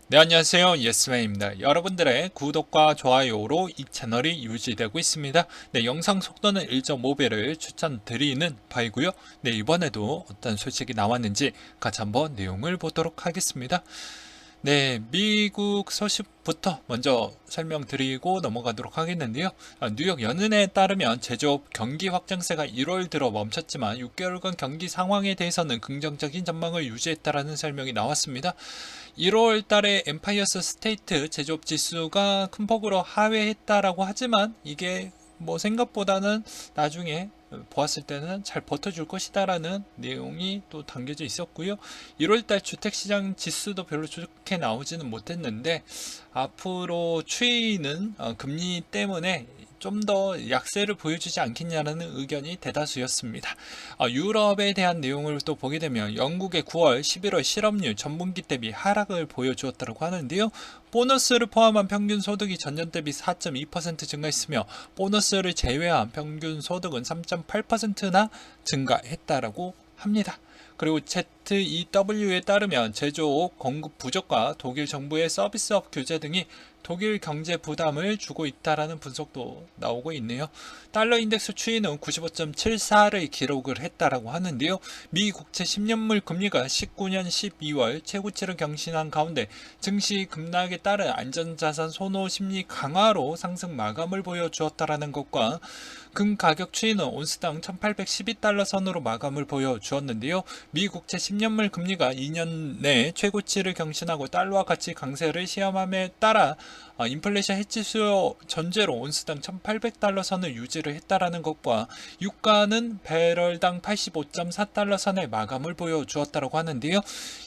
네, 안녕하세요. 예스맨입니다. 여러분들의 구독과 좋아요로 이 채널이 유지되고 있습니다. 네, 영상 속도는 1.5배를 추천드리는 바이고요. 네, 이번에도 어떤 소식이 나왔는지 같이 한번 내용을 보도록 하겠습니다. 네, 미국 소식부터 먼저 설명드리고 넘어가도록 하겠는데요. 뉴욕 연은에 따르면 제조업 경기 확장세가 1월 들어 멈췄지만 6개월간 경기 상황에 대해서는 긍정적인 전망을 유지했다라는 설명이 나왔습니다. 1월 달에 엠파이어스 스테이트 제조업 지수가 큰 폭으로 하회했다라고 하지만 이게 뭐 생각보다는 나중에 보았을 때는 잘 버텨줄 것이다라는 내용이 또 담겨져 있었고요. 1월달 주택시장 지수도 별로 좋게 나오지는 못했는데 앞으로 추이는 금리 때문에 좀 더 약세를 보여주지 않겠냐라는 의견이 대다수였습니다. 유럽에 대한 내용을 또 보게 되면 영국의 9월, 11월 실업률 전분기 대비 하락을 보여주었다고 하는데요. 보너스를 포함한 평균 소득이 전년 대비 4.2% 증가했으며 보너스를 제외한 평균 소득은 3.8%나 증가했다라고 합니다. 그리고 ZEW에 따르면 제조업 공급 부족과 독일 정부의 서비스업 규제 등이 독일 경제 부담을 주고 있다라는 분석도 나오고 있네요. 달러 인덱스 추이는 95.74를 기록을 했다라고 하는데요. 미 국채 10년물 금리가 19년 12월 최고치를 경신한 가운데 증시 급락에 따른 안전자산 선호 심리 강화로 상승 마감을 보여주었다라는 것과 금 가격 추이는 온스당 1812달러 선으로 마감을 보여주었는데요. 미 국채 10년물 금리가 2년 내 최고치를 경신하고 달러와 가치 강세를 시험함에 따라 인플레이션 해지 수요 전제로 온스당 1800달러 선을 유지를 했다라는 것과 유가는 배럴당 85.4달러 선의 마감을 보여주었다고 하는데요.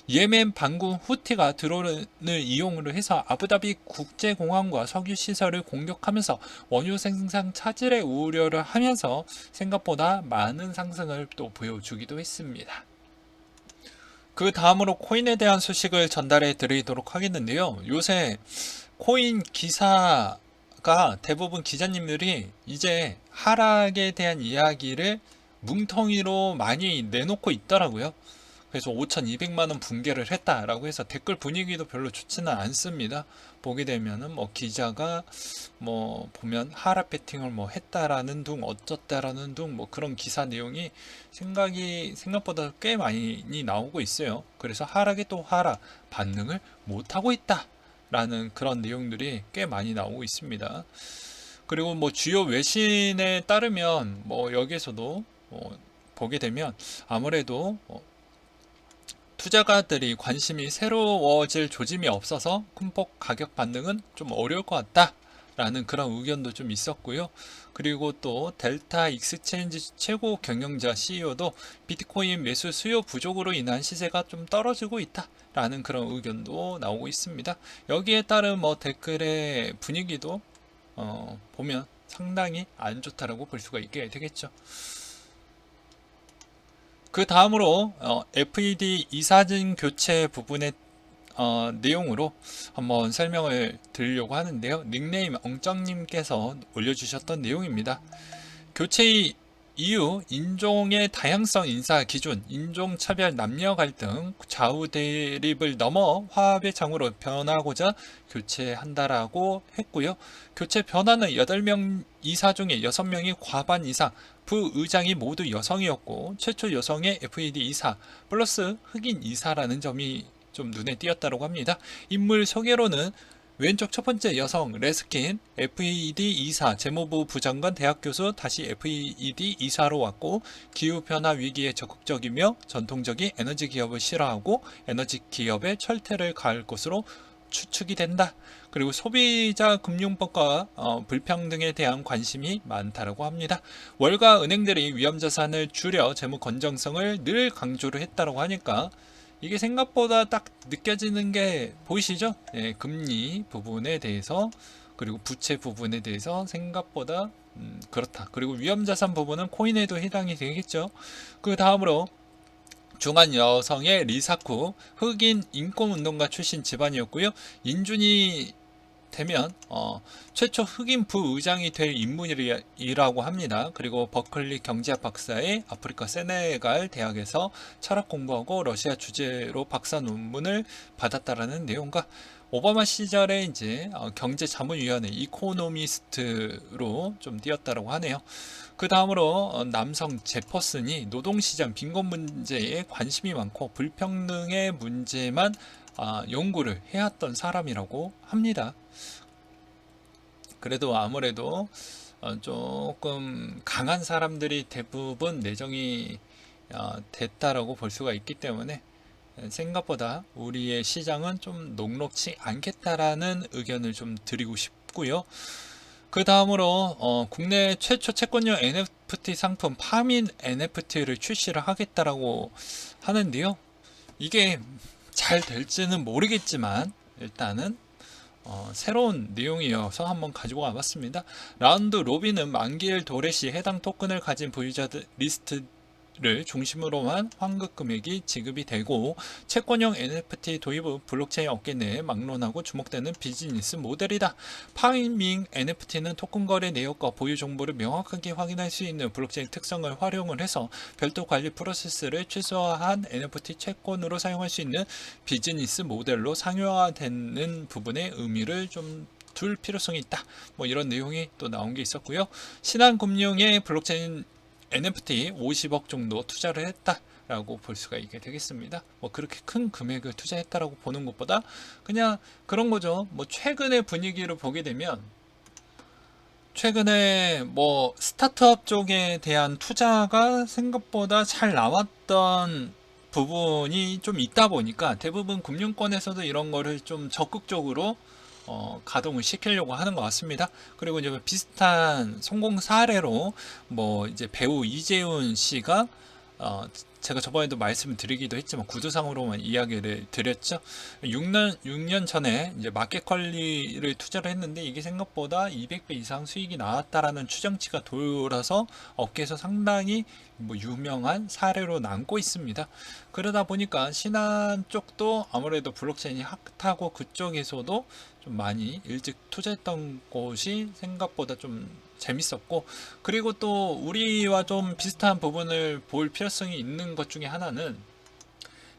예멘 반군 후티가 드론을 이용으로 해서 아부다비 국제공항과 석유시설을 공격하면서 원유 생산 차질의 우려를 하면서 생각보다 많은 상승을 또 보여주기도 했습니다. 그 다음으로 코인에 대한 소식을 전달해 드리도록 하겠는데요. 요새 코인 기사가 대부분 기자님들이 이제 하락에 대한 이야기를 뭉텅이로 많이 내놓고 있더라고요. 그래서 5,200만 원 붕괴를 했다라고 해서 댓글 분위기도 별로 좋지는 않습니다. 보게 되면은 뭐 기자가 뭐 보면 하락 배팅을 뭐 했다라는 둥 어쩌다라는 둥 뭐 그런 기사 내용이 생각보다 꽤 많이 나오고 있어요. 그래서 하락에 또 하락 반응을 못 하고 있다라는 그런 내용들이 꽤 많이 나오고 있습니다. 그리고 뭐 주요 외신에 따르면 뭐 여기에서도 보게 되면 아무래도 투자가들이 관심이 새로워질 조짐이 없어서 큰 폭 가격 반등은 좀 어려울 것 같다. 라는 그런 의견도 좀 있었고요. 그리고 또 델타 익스체인지 최고 경영자 CEO도 비트코인 매수 수요 부족으로 인한 시세가 좀 떨어지고 있다. 라는 그런 의견도 나오고 있습니다. 여기에 따른 뭐 댓글의 분위기도 보면 상당히 안 좋다라고 볼 수가 있게 되겠죠. 그 다음으로 FED 이사진 교체 부분의 내용으로 한번 설명을 드리려고 하는데요. 닉네임 엉정님께서 올려주셨던 내용입니다. 교체 이후 인종의 다양성 인사 기준, 인종차별 남녀 갈등, 좌우 대립을 넘어 화합의 장으로 변하고자 교체한다라고 했고요. 교체 변화는 8명 이사 중에 6명이 과반 이상, 부의장이 모두 여성이었고 최초 여성의 FED 이사 플러스 흑인 이사라는 점이 좀 눈에 띄었다고 합니다. 인물 소개로는 왼쪽 첫 번째 여성 레스킨 FED 이사 재무부 부장관 대학 교수 다시 FED 이사로 왔고 기후변화 위기에 적극적이며 전통적인 에너지 기업을 싫어하고 에너지 기업의 철퇴를 가할 것으로 추측이 된다. 그리고 소비자 금융법과 불평등에 대한 관심이 많다라고 합니다. 월가 은행들이 위험자산을 줄여 재무 건전성을 늘 강조를 했다고 하니까 이게 생각보다 딱 느껴지는 게 보이시죠? 예, 금리 부분에 대해서 그리고 부채 부분에 대해서 생각보다 그렇다. 그리고 위험자산 부분은 코인에도 해당이 되겠죠. 그 다음으로 중한 여성의 리사쿠 흑인 인권운동가 출신 집안이었고요. 인준이 되면 최초 흑인 부의장이 될 인물이라고 합니다. 그리고 버클리 경제학 박사의 아프리카 세네갈 대학에서 철학 공부하고 러시아 주재로 박사 논문을 받았다라는 내용과 오바마 시절에 이제 경제자문위원회 이코노미스트로 좀 뛰었다라고 하네요. 그 다음으로 남성 제퍼슨이 노동시장 빈곤 문제에 관심이 많고 불평등의 문제만 연구를 해왔던 사람이라고 합니다. 그래도 아무래도 조금 강한 사람들이 대부분 내정이 됐다라고 볼 수가 있기 때문에 생각보다 우리의 시장은 좀 녹록치 않겠다라는 의견을 좀 드리고 싶고요. 그 다음으로 국내 최초 채권형 NFT 상품 파민 NFT를 출시를 하겠다라고 하는데요. 이게 잘 될지는 모르겠지만 일단은 새로운 내용이어서 한번 가지고 와봤습니다. 라운드 로빈은 만기일 도래시 해당 토큰을 가진 보유자들 리스트를 중심으로만 환급 금액이 지급이 되고 채권형 NFT 도입 후 블록체인 업계 내에 막론하고 주목되는 비즈니스 모델이다. 파밍 NFT는 토큰 거래 내역과 보유 정보를 명확하게 확인할 수 있는 블록체인 특성을 활용을 해서 별도 관리 프로세스를 최소화한 NFT 채권으로 사용할 수 있는 비즈니스 모델로 상용화되는 부분의 의미를 좀 둘 필요성이 있다. 뭐 이런 내용이 또 나온 게 있었고요. 신한금융의 블록체인 NFT 50억 정도 투자를 했다라고 볼 수가 있게 되겠습니다. 뭐 그렇게 큰 금액을 투자했다라고 보는 것보다 그냥 그런 거죠. 뭐 최근의 분위기를 보게 되면 최근에 뭐 스타트업 쪽에 대한 투자가 생각보다 잘 나왔던 부분이 좀 있다 보니까 대부분 금융권에서도 이런 거를 좀 적극적으로 가동을 시키려고 하는 것 같습니다. 그리고 이제 비슷한 성공 사례로 뭐 이제 배우 이재훈 씨가 제가 저번에도 말씀을 드리기도 했지만 구두상으로만 이야기를 드렸죠. 6년 전에 이제 마켓컬리를 투자를 했는데 이게 생각보다 200배 이상 수익이 나왔다라는 추정치가 돌아서 업계에서 상당히 뭐 유명한 사례로 남고 있습니다. 그러다 보니까 신한 쪽도 아무래도 블록체인이 핫하고 그쪽에서도 좀 많이 일찍 투자했던 곳이 생각보다 좀 재밌었고, 그리고 또 우리와 좀 비슷한 부분을 볼 필요성이 있는 것 중에 하나는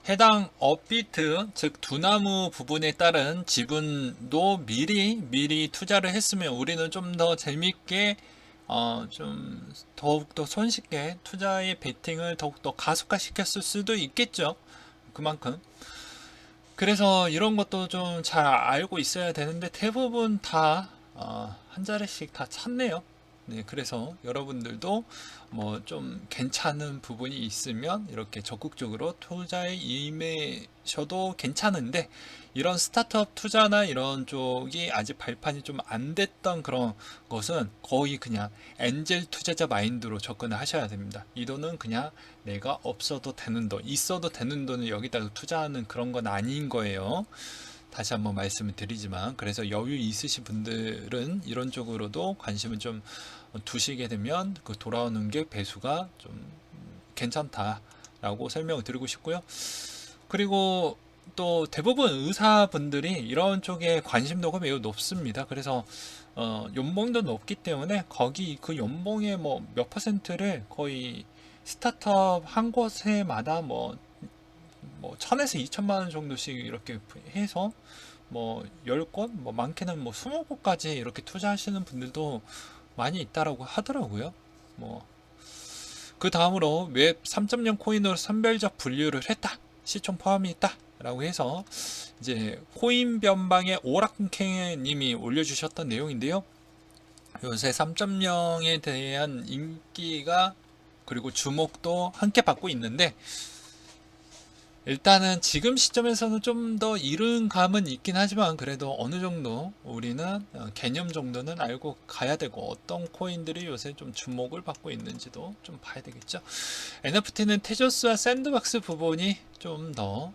해당 업비트 즉 두나무 부분에 따른 지분도 미리 투자를 했으면 우리는 좀 더 재밌게 좀 더욱더 손쉽게 투자의 베팅을 더욱더 가속화 시켰을 수도 있겠죠. 그만큼 그래서 이런 것도 좀 잘 알고 있어야 되는데 대부분 다 한 자리씩 다 찼네요. 네, 그래서 여러분들도 뭐 좀 괜찮은 부분이 있으면 이렇게 적극적으로 투자에 임하셔도 괜찮은데 이런 스타트업 투자나 이런 쪽이 아직 발판이 좀 안 됐던 그런 것은 거의 그냥 엔젤 투자자 마인드로 접근을 하셔야 됩니다. 이 돈은 그냥 내가 없어도 되는 돈, 있어도 되는 돈을 여기다가 투자하는 그런 건 아닌 거예요. 다시 한번 말씀을 드리지만 그래서 여유 있으신 분들은 이런 쪽으로도 관심을 좀 두시게 되면 그 돌아오는 게 배수가 좀 괜찮다라고 설명을 드리고 싶고요. 그리고 또 대부분 의사분들이 이런 쪽에 관심도가 매우 높습니다. 그래서 연봉도 높기 때문에 거기 그 연봉의 뭐 몇 퍼센트를 거의 스타트업 한 곳에마다 뭐 1000에서 2000만 원 정도씩 이렇게 해서 뭐 10곳, 뭐 많게는 뭐 20곳까지 이렇게 투자하시는 분들도 많이 있다라고 하더라고요. 뭐 그 다음으로 웹 3.0 코인으로 선별적 분류를 했다. 시총 포함이 있다. 라고 해서 이제 코인 변방의 오락캐 님이 올려주셨던 내용인데요. 요새 3.0에 대한 인기가 그리고 주목도 함께 받고 있는데 일단은 지금 시점에서는 좀 더 이른 감은 있긴 하지만 그래도 어느 정도 우리는 개념 정도는 알고 가야 되고 어떤 코인들이 요새 좀 주목을 받고 있는지도 좀 봐야 되겠죠. NFT는 테조스와 샌드박스 부분이 좀 더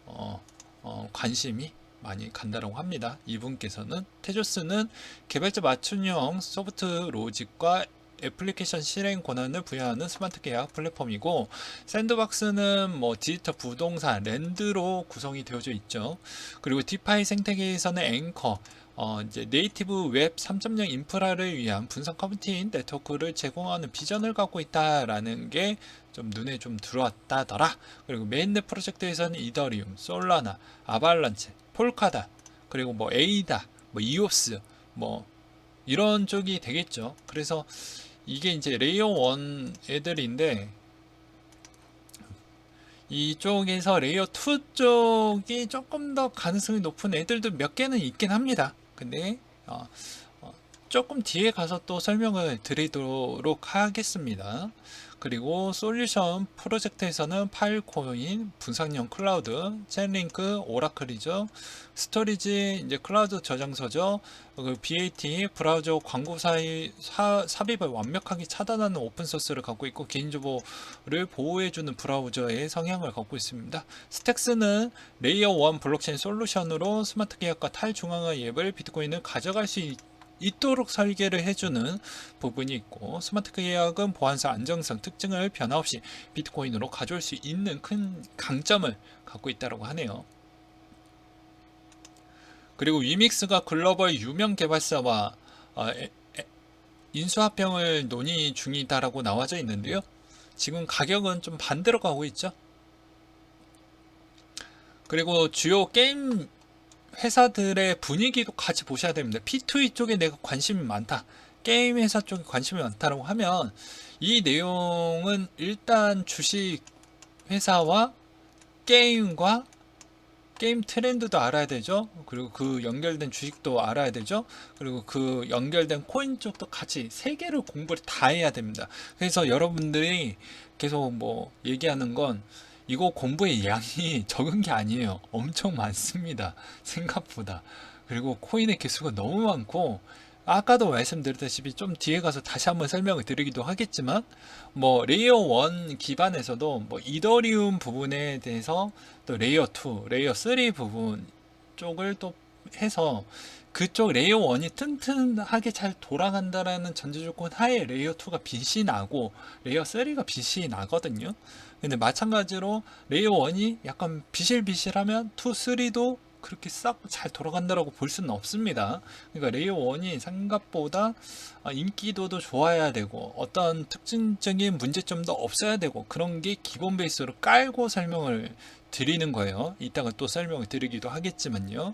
관심이 많이 간다고 합니다. 이분께서는 테조스는 개발자 맞춤형 소프트 로직과 애플리케이션 실행 권한을 부여하는 스마트 계약 플랫폼이고 샌드박스는 뭐 디지털 부동산 랜드로 구성이 되어져 있죠. 그리고 디파이 생태계에서는 앵커 이제 네이티브 웹 3.0 인프라를 위한 분산 컴퓨팅 네트워크를 제공하는 비전을 갖고 있다라는 게 좀 눈에 좀 들어왔다더라. 그리고 메인넷 프로젝트에서는 이더리움, 솔라나, 아발란체, 폴카다, 그리고 뭐 에이다, 뭐 이오스, 뭐 이런 쪽이 되겠죠. 그래서 이게 이제 레이어 1 애들인데, 이쪽에서 레이어 2 쪽이 조금 더 가능성이 높은 애들도 몇 개는 있긴 합니다. 근데 어, 조금 뒤에 가서 또 설명을 드리도록 하겠습니다. 그리고 솔루션 프로젝트에서는 파일코인, 분산형 클라우드, 젠링크, 오라클이죠. 스토리지 이제 클라우드 저장소죠. BAT 브라우저 광고 삽입을 완벽하게 차단하는 오픈소스를 갖고 있고, 개인정보를 보호해주는 브라우저의 성향을 갖고 있습니다. 스택스는 레이어 1 블록체인 솔루션으로 스마트 계약과 탈중앙화 앱을 비트코인을 가져갈 수 있도록 설계를 해주는 부분이 있고, 스마트 계약은 보안성, 안정성 특징을 변화없이 비트코인으로 가져올 수 있는 큰 강점을 갖고 있다고 하네요. 그리고 위믹스가 글로벌 유명 개발사와 인수합병을 논의 중이다라고 나와져 있는데요. 지금 가격은 좀 반대로 가고 있죠. 그리고 주요 게임 회사들의 분위기도 같이 보셔야 됩니다. P2E 쪽에 내가 관심이 많다, 게임 회사 쪽에 관심이 많다라고 하면, 이 내용은 일단 주식 회사와 게임과 게임 트렌드도 알아야 되죠. 그리고 그 연결된 주식도 알아야 되죠. 그리고 그 연결된 코인 쪽도 같이 세 개를 공부를 다 해야 됩니다. 그래서 여러분들이 계속 뭐 얘기하는 건, 이거 공부의 양이 적은 게 아니에요. 엄청 많습니다. 생각보다. 그리고 코인의 개수가 너무 많고, 아까도 말씀드렸다시피 좀 뒤에 가서 다시 한번 설명을 드리기도 하겠지만, 뭐 레이어 1 기반에서도 뭐 이더리움 부분에 대해서 또 레이어 2, 레이어 3 부분 쪽을 또 해서, 그쪽 레이어 1이 튼튼하게 잘 돌아간다라는 전제 조건 하에 레이어 2가 빛이 나고 레이어 3가 빛이 나거든요. 근데 마찬가지로 레이어 1이 약간 비실비실하면 2, 3도 그렇게 싹 잘 돌아간다라고 볼 수는 없습니다. 그러니까 레이어 1이 생각보다 인기도도 좋아야 되고, 어떤 특징적인 문제점도 없어야 되고, 그런 게 기본 베이스로 깔고 설명을 드리는 거예요. 이따가 또 설명을 드리기도 하겠지만요.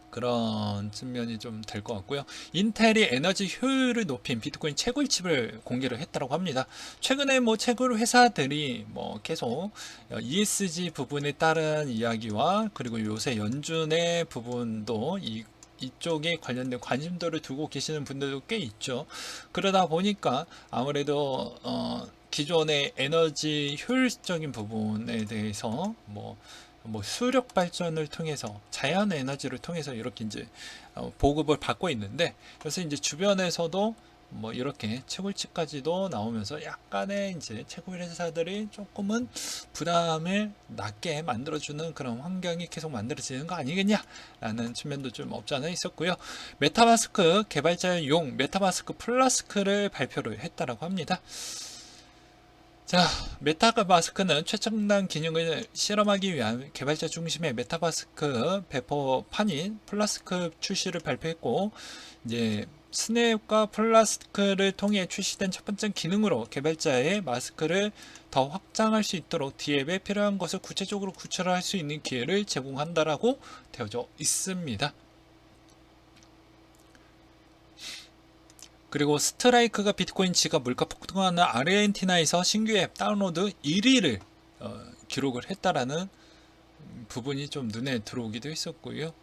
그런 측면이 좀 될 것 같고요. 인텔이 에너지 효율을 높인 비트코인 채굴 칩을 공개를 했다고 합니다. 최근에 뭐 채굴 회사들이 뭐 계속 ESG 부분에 따른 이야기와, 그리고 요새 연준의 부분도 이쪽에 관련된 관심도를 두고 계시는 분들도 꽤 있죠. 그러다 보니까 아무래도 기존의 에너지 효율적인 부분에 대해서 뭐 수력 발전을 통해서, 자연 에너지를 통해서 이렇게 이제 보급을 받고 있는데, 그래서 이제 주변에서도 뭐 이렇게 채굴치까지도 나오면서 약간의 이제 채굴 회사들이 조금은 부담을 낮게 만들어주는 그런 환경이 계속 만들어지는 거 아니겠냐라는 측면도 좀 없지 않아 있었고요. 메타마스크 개발자용 메타마스크 플라스크를 발표를 했다라고 합니다. 자, 메타마스크는 최첨단 기능을 실험하기 위한 개발자 중심의 메타마스크 배포판인 플라스크 출시를 발표했고, 이제 스냅과 플라스크를 통해 출시된 첫 번째 기능으로 개발자의 마스크를 더 확장할 수 있도록 D앱에 필요한 것을 구체적으로 구출할 수 있는 기회를 제공한다라고 되어져 있습니다. 그리고 스트라이크가 비트코인 지갑 물가 폭등하는 아르헨티나에서 신규 앱 다운로드 1위를 기록을 했다라는 부분이 좀 눈에 들어오기도 했었고요.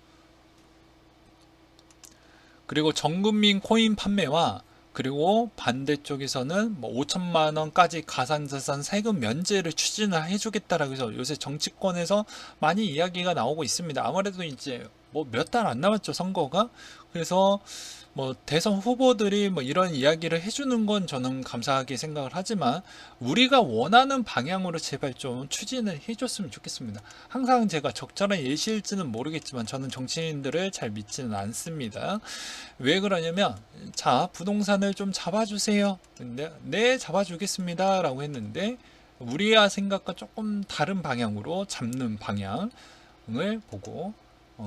그리고 전국민 코인 판매와, 그리고 반대쪽에서는 뭐 5천만 원까지 가상자산 세금 면제를 추진을 해주겠다라고 해서 요새 정치권에서 많이 이야기가 나오고 있습니다. 아무래도 이제 뭐 몇 달 안 남았죠, 선거가. 그래서 뭐 대선 후보들이 뭐 이런 이야기를 해주는 건 저는 감사하게 생각을 하지만, 우리가 원하는 방향으로 제발 좀 추진을 해줬으면 좋겠습니다. 항상 제가 적절한 예시일지는 모르겠지만 저는 정치인들을 잘 믿지는 않습니다. 왜 그러냐면, 자, 부동산을 좀 잡아주세요. 근데 네, 잡아주겠습니다 라고 했는데, 우리와 생각과 조금 다른 방향으로 잡는 방향을 보고,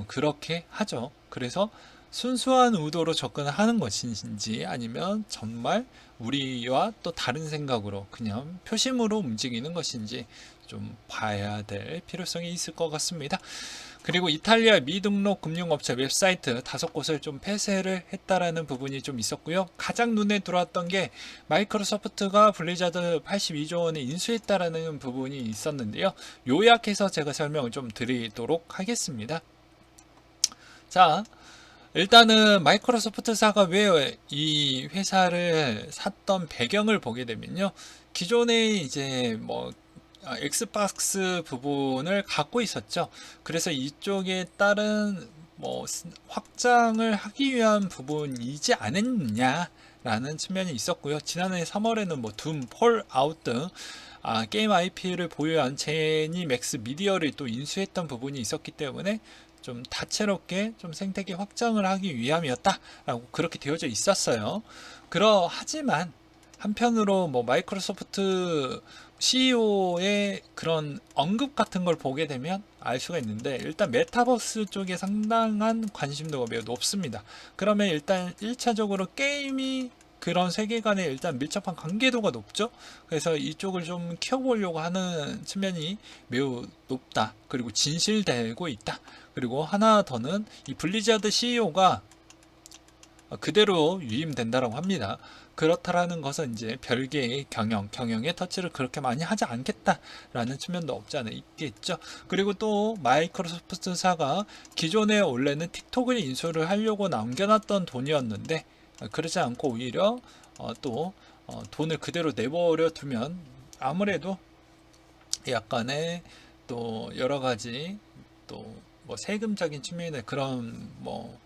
그렇게 하죠. 그래서 순수한 의도로 접근하는 것인지 아니면 정말 우리와 또 다른 생각으로 그냥 표심으로 움직이는 것인지 좀 봐야 될 필요성이 있을 것 같습니다. 그리고 이탈리아 미등록 금융업체 웹사이트 5곳을 좀 폐쇄를 했다라는 부분이 좀 있었고요. 가장 눈에 들어왔던 게 마이크로소프트가 블리자드 82조 원을 인수했다라는 부분이 있었는데요. 요약해서 제가 설명을 좀 드리도록 하겠습니다. 자, 일단은 마이크로소프트사가 왜 이 회사를 샀던 배경을 보게 되면요. 기존에 이제 뭐 엑스박스 부분을 갖고 있었죠. 그래서 이쪽에 따른 뭐 확장을 하기 위한 부분이지 않았냐라는 측면이 있었고요. 지난해 3월에는 뭐 둠, 폴아웃 등 게임 IP를 보유한 제니맥스 미디어를 또 인수했던 부분이 있었기 때문에 좀 다채롭게 좀 생태계 확장을 하기 위함이었다라고 그렇게 되어져 있었어요. 하지만 한편으로 뭐 마이크로소프트 CEO의 그런 언급 같은 걸 보게 되면 알 수가 있는데, 일단 메타버스 쪽에 상당한 관심도가 매우 높습니다. 그러면 일단 1차적으로 게임이 그런 세계관에 일단 밀접한 관계도가 높죠. 그래서 이쪽을 좀 키워보려고 하는 측면이 매우 높다. 그리고 진실되고 있다. 그리고 하나 더는 이 블리자드 CEO가 그대로 유임된다라고 합니다. 그렇다라는 것은 이제 별개의 경영의 터치를 그렇게 많이 하지 않겠다라는 측면도 없지 않아 있겠죠. 그리고 또 마이크로소프트사가 기존에 원래는 틱톡을 인수를 하려고 남겨놨던 돈이었는데 그러지 않고 오히려 또 돈을 그대로 내버려 두면 아무래도 약간의 또 여러 가지 또 뭐 세금적인 측면의 그런 뭐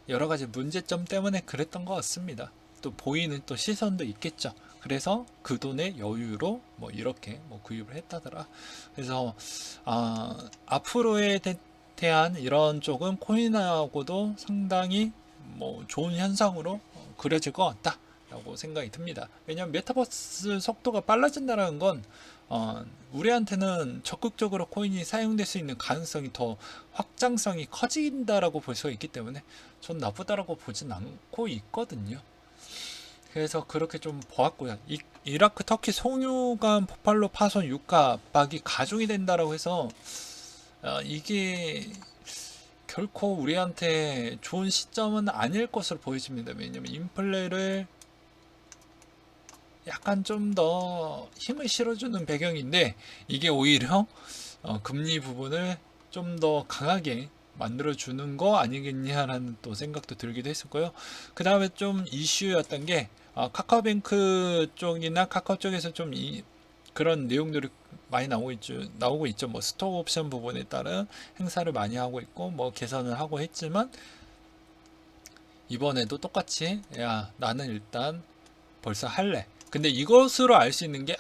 여러 가지 문제점 때문에 그랬던 것 같습니다. 또 보이는 또 시선도 있겠죠. 그래서 그 돈의 여유로 뭐 이렇게 뭐 구입을 했다더라. 그래서 앞으로에 대한 이런 쪽은 코인하고도 상당히 뭐 좋은 현상으로 그려질 것 같다라고 생각이 듭니다. 왜냐하면 메타버스 속도가 빨라진다는 건 우리한테는 적극적으로 코인이 사용될 수 있는 가능성이 더 확장성이 커진다라고 볼 수가 있기 때문에 전 나쁘다라고 보진 않고 있거든요. 그래서 그렇게 좀 보았고요. 이라크 터키 송유관 폭발로 파손 유가 압박이 가중이 된다라고 해서 이게 결코 우리한테 좋은 시점은 아닐 것으로 보여집니다. 왜냐면 인플레를 약간 좀 더 힘을 실어주는 배경인데 이게 오히려 금리 부분을 좀 더 강하게 만들어주는 거 아니겠냐라는 또 생각도 들기도 했었고요. 그 다음에 좀 이슈였던 게 카카오뱅크 쪽이나 카카오 쪽에서 좀 그런 내용들이 많이 나오고 있죠. 뭐 스톡 옵션 부분에 따른 행사를 많이 하고 있고 뭐 개선을 하고 했지만 이번에도 똑같이 야 나는 일단 벌써 할래. 근데 이것으로 알 수 있는 게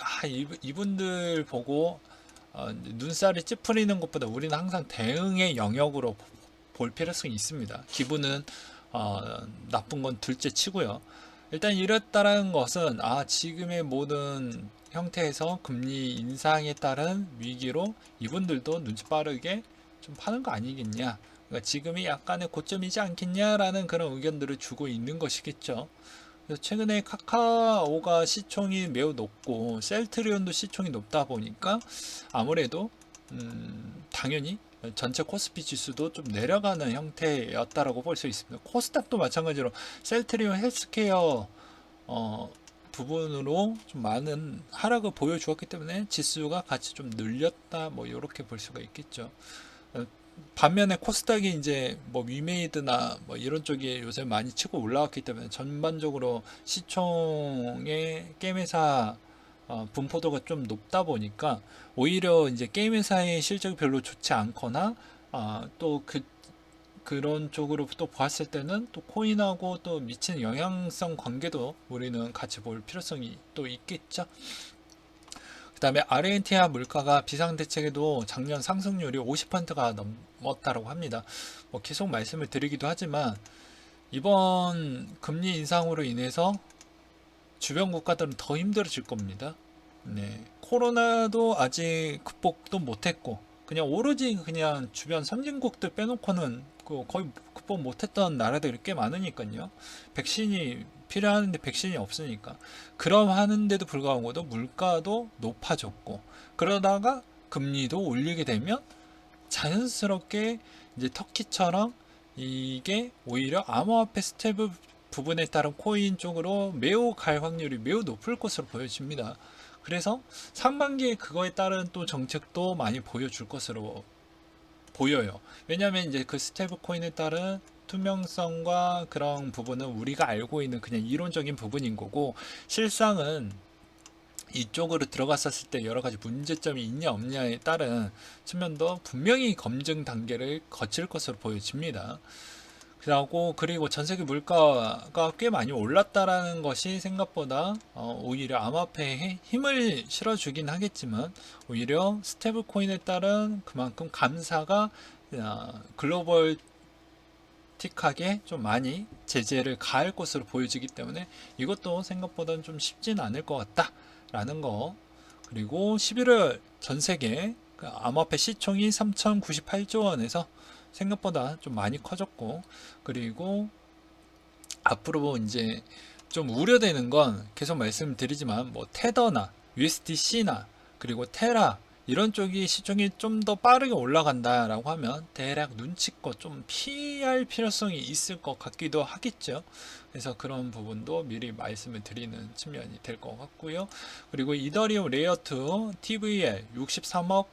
이분들 보고 눈살이 찌푸리는 것보다 우리는 항상 대응의 영역으로 볼 필요성이 있습니다. 기분은 나쁜 건 둘째 치고요. 일단 이랬다라는 것은 지금의 모든 형태에서 금리 인상에 따른 위기로 이분들도 눈치 빠르게 좀 파는 거 아니겠냐. 그러니까 지금이 약간의 고점이지 않겠냐라는 그런 의견들을 주고 있는 것이겠죠. 그래서 최근에 카카오가 시총이 매우 높고 셀트리온도 시총이 높다 보니까 아무래도 당연히 전체 코스피 지수도 좀 내려가는 형태였다라고 볼 수 있습니다. 코스닥도 마찬가지로 셀트리온 헬스케어 부분으로 좀 많은 하락을 보여주었기 때문에 지수가 같이 좀 늘렸다 뭐 이렇게 볼 수가 있겠죠. 반면에 코스닥이 이제 뭐 위메이드나 뭐 이런 쪽이 요새 많이 치고 올라왔기 때문에 전반적으로 시총의 게임 회사 분포도가 좀 높다 보니까 오히려 이제 게임 회사의 실적이 별로 좋지 않거나 또 그런 쪽으로 또 봤을 때는 또 코인하고 또 미치는 영향성 관계도 우리는 같이 볼 필요성이 또 있겠죠. 그 다음에 아르헨티나 물가가 비상대책에도 작년 상승률이 50%가 넘었다고 합니다. 뭐 계속 말씀을 드리기도 하지만 이번 금리 인상으로 인해서 주변 국가들은 더 힘들어질 겁니다. 네, 코로나도 아직 극복도 못했고 그냥 오로지 그냥 주변 선진국들 빼놓고는 거의 극복 못했던 나라들이 꽤 많으니까요. 백신이 필요하는데 백신이 없으니까. 그럼 하는데도 불구하고도 물가도 높아졌고, 그러다가 금리도 올리게 되면 자연스럽게 이제 터키처럼 이게 오히려 암호화폐 스테이블 부분에 따른 코인 쪽으로 매우 갈 확률이 매우 높을 것으로 보여집니다. 그래서 상반기에 그거에 따른 또 정책도 많이 보여줄 것으로 보여요. 왜냐하면 이제 그 스테이블 코인에 따른 투명성과 그런 부분은 우리가 알고 있는 그냥 이론적인 부분인 거고, 실상은 이쪽으로 들어갔었을 때 여러 가지 문제점이 있냐 없냐에 따른 측면도 분명히 검증 단계를 거칠 것으로 보여집니다. 그리고 전 세계 물가가 꽤 많이 올랐다라는 것이 생각보다 오히려 암호화폐에 힘을 실어주긴 하겠지만, 오히려 스테이블 코인에 따른 그만큼 감사가 글로벌 틱하게 좀 많이 제재를 가할 것으로 보여지기 때문에 이것도 생각보다는 좀 쉽진 않을 것 같다라는 거. 그리고 11월 전 세계 암호화폐 시총이 3,098조 원에서 생각보다 좀 많이 커졌고, 그리고 앞으로 이제 좀 우려되는 건 계속 말씀드리지만 뭐 테더나 USDC나 그리고 테라 이런 쪽이 시총이 좀 더 빠르게 올라간다라고 하면 대략 눈치껏 좀 피할 필요성이 있을 것 같기도 하겠죠. 그래서 그런 부분도 미리 말씀을 드리는 측면이 될 것 같고요. 그리고 이더리움 레이어2 TVL 63억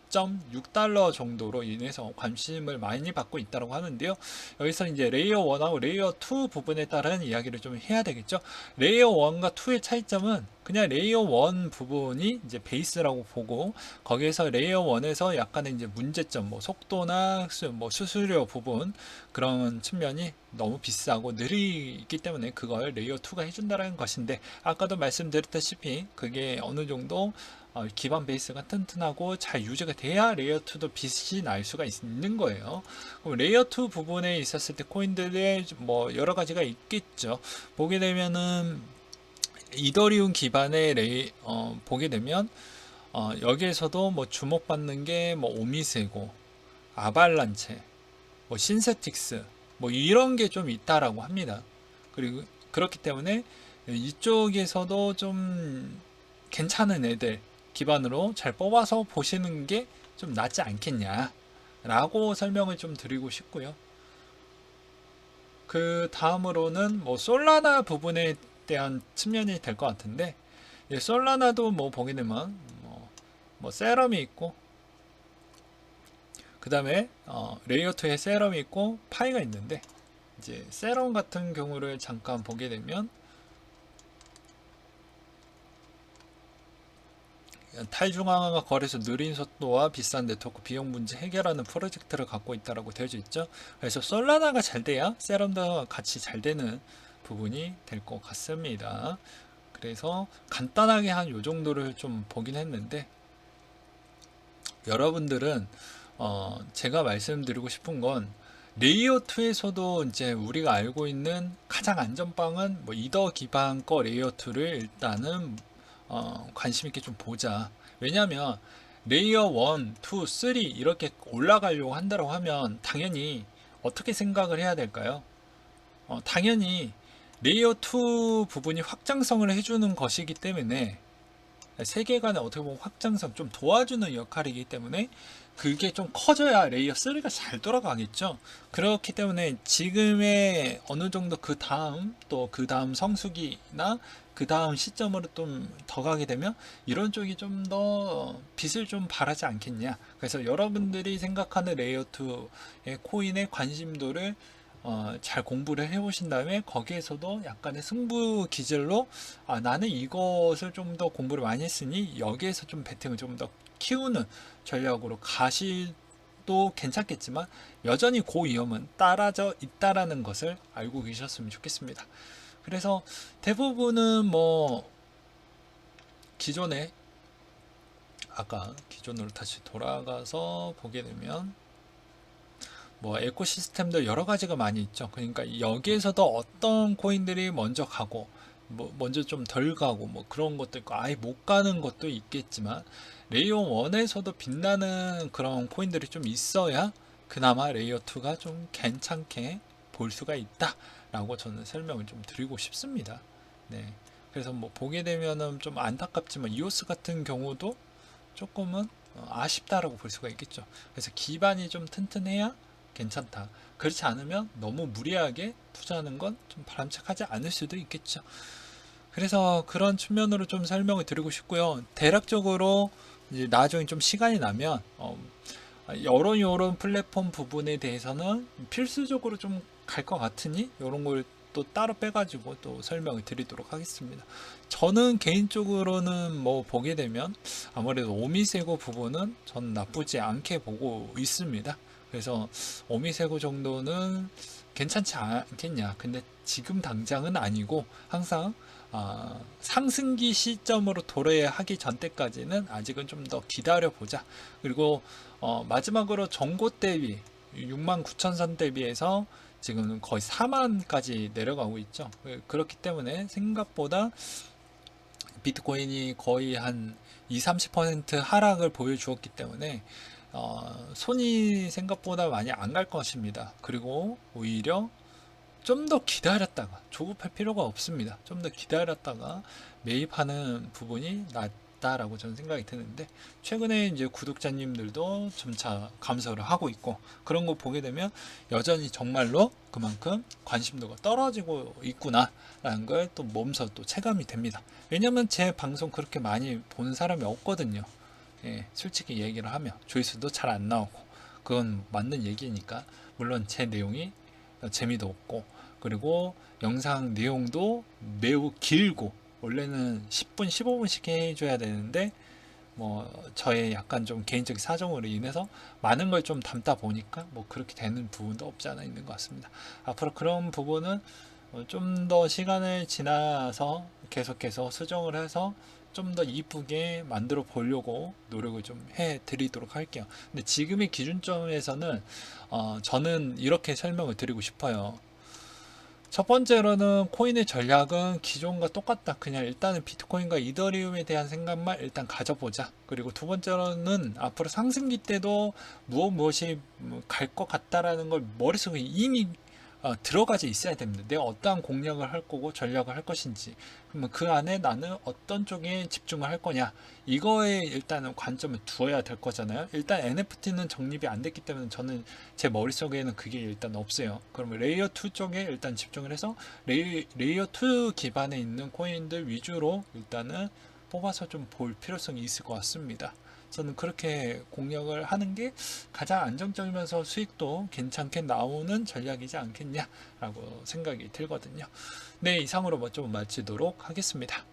6달러 정도로 인해서 관심을 많이 받고 있다고 하는데요. 여기서 이제 레이어 1하고 레이어 2 부분에 따른 이야기를 좀 해야 되겠죠. 레이어 1과 2의 차이점은 그냥 레이어 1 부분이 이제 베이스라고 보고, 거기에서 레이어 1에서 약간의 이제 문제점, 뭐 속도나 뭐 수수료 부분 그런 측면이 너무 비싸고 느리기 때문에 그걸 레이어 2가 해준다는 것인데, 아까도 말씀드렸다시피 그게 어느 정도 기반 베이스가 튼튼하고 잘 유지가 돼야 레이어 2도 빛이 날 수가 있는 거예요. 그럼 레이어 2 부분에 있었을 때 코인들의 뭐 여러 가지가 있겠죠. 보게 되면은 이더리움 기반의 보게 되면 여기에서도 뭐 주목받는 게 뭐 오미세고, 아발란체, 뭐 신세틱스, 뭐 이런 게 좀 있다라고 합니다. 그리고 그렇기 때문에 이쪽에서도 좀 괜찮은 애들 기반으로 잘 뽑아서 보시는 게 좀 낫지 않겠냐 라고 설명을 좀 드리고 싶고요. 그 다음으로는 뭐 솔라나 부분에 대한 측면이 될 것 같은데, 솔라나도 뭐 보게 되면 뭐 세럼이 있고, 그 다음에 레이어 2에 세럼이 있고 파이가 있는데, 이제 세럼 같은 경우를 잠깐 보게 되면 탈중앙화 거래소 느린 속도와 비싼 네트워크 비용 문제 해결하는 프로젝트를 갖고 있다고 되어져 있죠. 그래서 솔라나가 잘 돼야 세럼도 같이 잘 되는 부분이 될 것 같습니다. 그래서 간단하게 한 요 정도를 좀 보긴 했는데, 여러분들은 제가 말씀드리고 싶은 건 레이어 2에서도 이제 우리가 알고 있는 가장 안전빵은 뭐 이더 기반 거 레이어 2를 일단은 관심 있게 좀 보자. 왜냐하면 레이어 1, 2, 3 이렇게 올라가려고 한다고 하면 당연히 어떻게 생각을 해야 될까요? 당연히 레이어 2 부분이 확장성을 해주는 것이기 때문에, 세계관의 어떻게 보면 확장성 좀 도와주는 역할이기 때문에 그게 좀 커져야 레이어 3가 잘 돌아가겠죠. 그렇기 때문에 지금의 어느 정도 그 다음 또 그 다음 성수기나 그 다음 시점으로 좀 더 가게 되면 이런 쪽이 좀 더 빛을 좀 발하지 않겠냐. 그래서 여러분들이 생각하는 레이어 2의 코인의 관심도를 잘 공부를 해보신 다음에 거기에서도 약간의 승부 기질로 나는 이것을 좀 더 공부를 많이 했으니 여기에서 좀 배팅을 좀 더 키우는 전략으로 가시도 괜찮겠지만, 여전히 그 위험은 따라져 있다라는 것을 알고 계셨으면 좋겠습니다. 그래서 대부분은 뭐 기존에 아까 기존으로 다시 돌아가서 보게 되면 뭐 에코시스템도 여러 가지가 많이 있죠. 그러니까 여기에서도 어떤 코인들이 먼저 가고 뭐 먼저 좀 덜 가고 뭐 그런 것도 있고 아예 못 가는 것도 있겠지만, 레이어 1에서도 빛나는 그런 코인들이 좀 있어야 그나마 레이어 2가 좀 괜찮게 볼 수가 있다라고 저는 설명을 좀 드리고 싶습니다. 네. 그래서 뭐 보게 되면은 좀 안타깝지만 이오스 같은 경우도 조금은 아쉽다라고 볼 수가 있겠죠. 그래서 기반이 좀 튼튼해야 괜찮다. 그렇지 않으면 너무 무리하게 투자하는 건 좀 바람직하지 않을 수도 있겠죠. 그래서 그런 측면으로 좀 설명을 드리고 싶고요. 대략적으로 이제 나중에 좀 시간이 나면 요런 플랫폼 부분에 대해서는 필수적으로 좀 갈 것 같으니 요런 걸 또 따로 빼가지고 또 설명을 드리도록 하겠습니다. 저는 개인적으로는 뭐 보게 되면 아무래도 오미세고 부분은 전 나쁘지 않게 보고 있습니다. 그래서 오미세고 정도는 괜찮지 않겠냐. 근데 지금 당장은 아니고 항상 상승기 시점으로 도래하기 전 때까지는 아직은 좀 더 기다려 보자. 그리고 마지막으로 전고 대비 69,000선 대비해서 지금 거의 4만까지 내려가고 있죠. 그렇기 때문에 생각보다 비트코인이 거의 한 20-30% 하락을 보여주었기 때문에 손이 생각보다 많이 안 갈 것입니다. 그리고 오히려 좀 더 기다렸다가 조급할 필요가 없습니다. 좀 더 기다렸다가 매입하는 부분이 낫다라고 저는 생각이 드는데 최근에 이제 구독자님들도 점차 감소를 하고 있고 그런 거 보게 되면 여전히 정말로 그만큼 관심도가 떨어지고 있구나라는 걸 또 몸소 또 체감이 됩니다. 왜냐면 제 방송 그렇게 많이 보는 사람이 없거든요. 예, 솔직히 얘기를 하면 조회수도 잘 안 나오고 그건 맞는 얘기니까 물론 제 내용이 재미도 없고 그리고 영상 내용도 매우 길고 원래는 10분 15분씩 해줘야 되는데 뭐 저의 약간 좀 개인적인 사정으로 인해서 많은 걸 좀 담다 보니까 뭐 그렇게 되는 부분도 없지 않아 있는 것 같습니다. 앞으로 그런 부분은 좀 더 시간을 지나서 계속해서 수정을 해서 좀 더 이쁘게 만들어 보려고 노력을 좀 해 드리도록 할게요. 근데 지금의 기준점에서는 저는 이렇게 설명을 드리고 싶어요. 첫 번째로는 코인의 전략은 기존과 똑같다. 그냥 일단은 비트코인과 이더리움에 대한 생각만 일단 가져보자. 그리고 두 번째로는 앞으로 상승기 때도 무엇이 갈 것 같다라는 걸 머릿속에 이미 들어가져 있어야 됩니다. 내가 어떠한 공략을 할 거고 전략을 할 것인지 그러면 그 안에 나는 어떤 쪽에 집중을 할 거냐 이거에 일단은 관점을 두어야 될 거잖아요. 일단 NFT는 정립이 안 됐기 때문에 저는 제 머릿속에는 그게 일단 없어요. 그러면 레이어 2 쪽에 일단 집중을 해서 레이어 2 기반에 있는 코인들 위주로 일단은 뽑아서 좀 볼 필요성이 있을 것 같습니다. 저는 그렇게 공략을 하는 게 가장 안정적이면서 수익도 괜찮게 나오는 전략이지 않겠냐라고 생각이 들거든요. 네, 이상으로 뭐 좀 마치도록 하겠습니다.